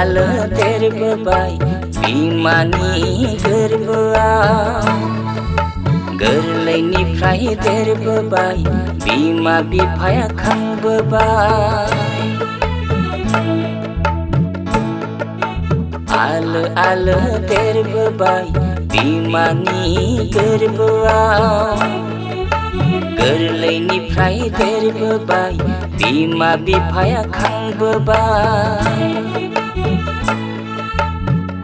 आलो देरबोबाय बिमानि गोरबोआव गोरलैनिफ्राय देरबोबाय बिमा बिफाया खांबोबाय आलो आलो देरबोबाय बिमानि गोरबोआव गोरलैनिफ्राय देरबोबाय बिमा बिफाया खांबोबाय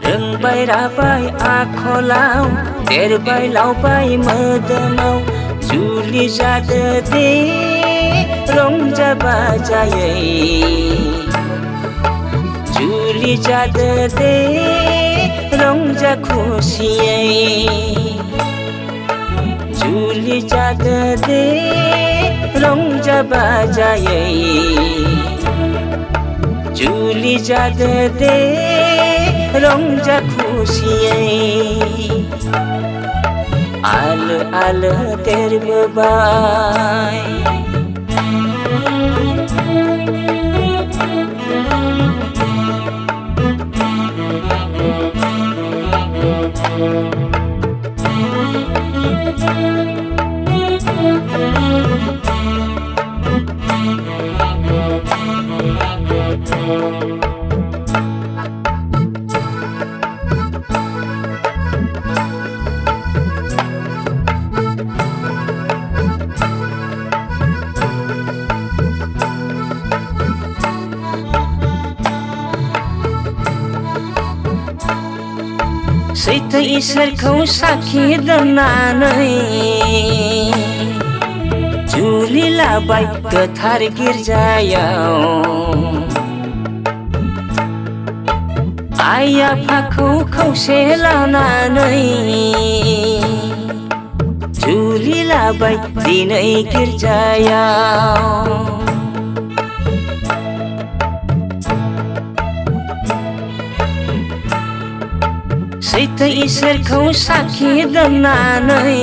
रोंबाय राबाय आखलाव देरबाय लावबाय मोदोमाव जुलि जादो दे रंजा बाजायै जुलि जादो दे रंजा खुसियै जुलि जादो दे रंजा बाजायै जुलि जादो दे रंजा खुसियै आलो आलो देरबोबाय सैथो इसोरखौ साखि दोननानै जुलि लाबाय गोथार गिर्जायाव आइ आफाखौ खौसे लानानै जुलि लाबाय दिनै गिर्जायाव सैथो इसोरखौ साखि दोननानै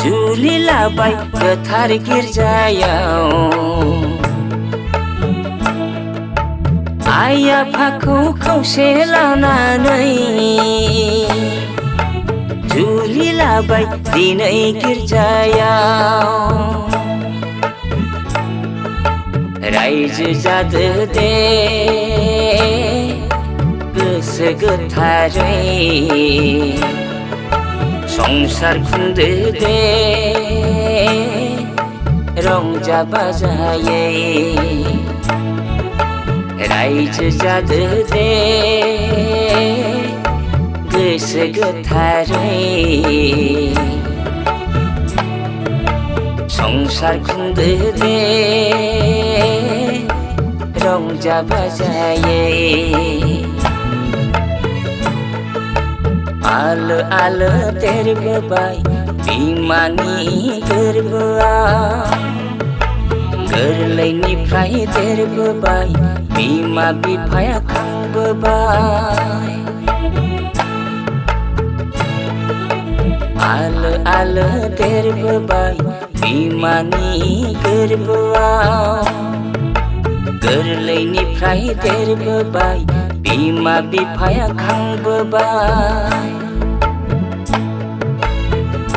जुलि लाबाय गोथार गिर्जायाव आइ आफाखौ खौसे लानानै जुलि लाबाय दिनै गिर्जायाव रायजो जादो दे गोसो गोथारै संसार खुंदो दे रंजा बाजायै रायजो जादो दे गोसो गोथारै संसार खुंदो दे रंजा बाजायै आलो आलो देरबोबाय बिमानि गोरबोआव गोरलैनिफ्राय देरबोबाय बिमा बिफाया खांबोबाय आलो आलो देरबोबाय बिमानि गोरबोआव गोरलैनिफ्राय देरबोबाय बिमा बिफाया खांबोबाय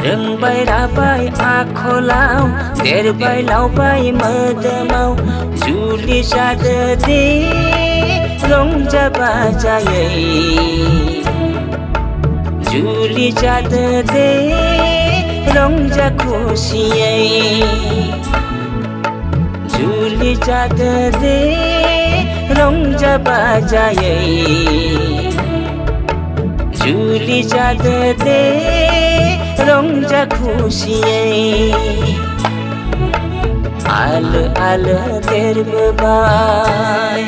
रोंबाय राबाय आखलाव देरबाय लावबाय मोदोमाव जुलि जादो दे रंजा बाजायै जुलि जादो दे रंजा खुसियै जुलि जादो दे रंजा बाजायै जुलि जादो दे रंजा खुसियै आलो आलो देरबोबाय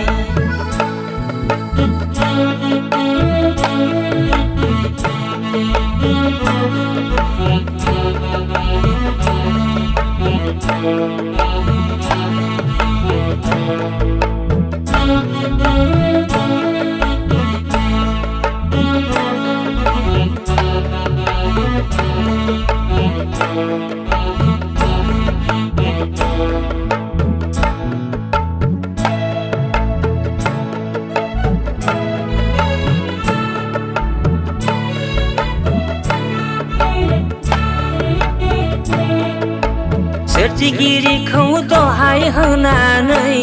सोरजिगिरिखौ दहाय होनानै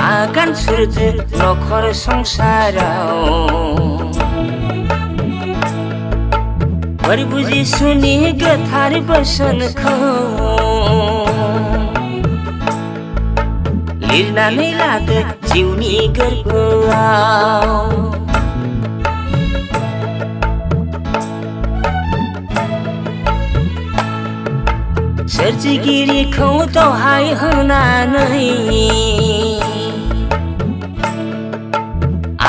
आगान सुरदो नखर संसाराव प्रभु जिसुनि गोथार बोसोनखौ लिरनानै लादो जिउनि गोरबोआव सोरजिगिरिखौ दहाय होनानै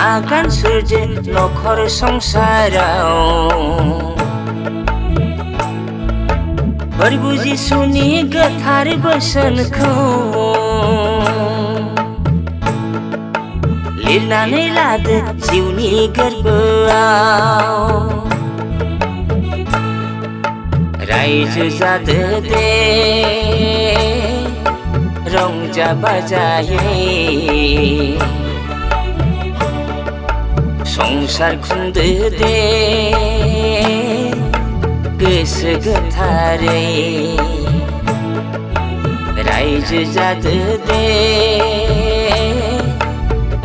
आगान सुरदो नखर संसाराव प्रभु जिसुनि गोथार बोसोनखौ लिरनानै लादो जिउनि गोरबोआव रायजो जादो दे रंजा बाजायै संसार खुंदो दे गोसो गोथारै रायजो जादो दे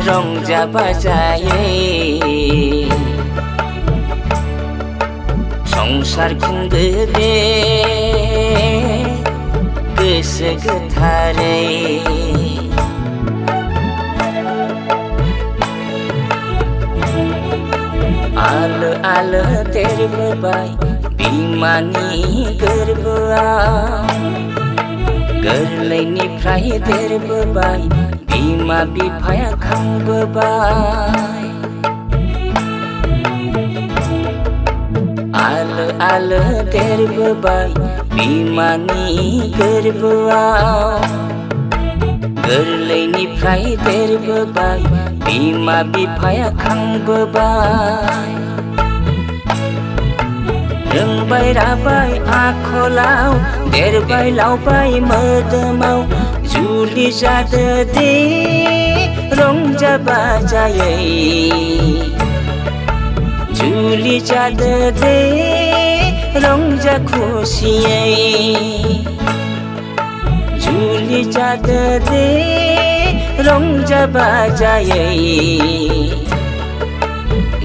रंजा बाजायै संसार खुंदो दे गोसो गोथारै आलो आलो देरबोबाय बिमानि गोरबोआव गोरलैनिफ्राय देरबोबाय बिमा बिफाया खांबोबाय आलो आलो देरबोबाय बिमानि गोरबोआव गोरलैनिफ्राय देरबोबाय बिमा बिफाया खांबोबाय रोंबाय राबाय आखलाव देरबाय लावबाय मोदोमाव जुलि जादो दे रंजा बाजायै जुलि जादो दे रंजा खुसियै जुलि जादो दे रंजा बाजायै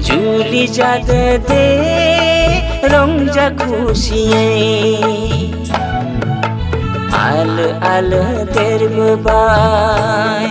जुलि जादो दे रंजा खुसियै आलो आलो देरबोबाय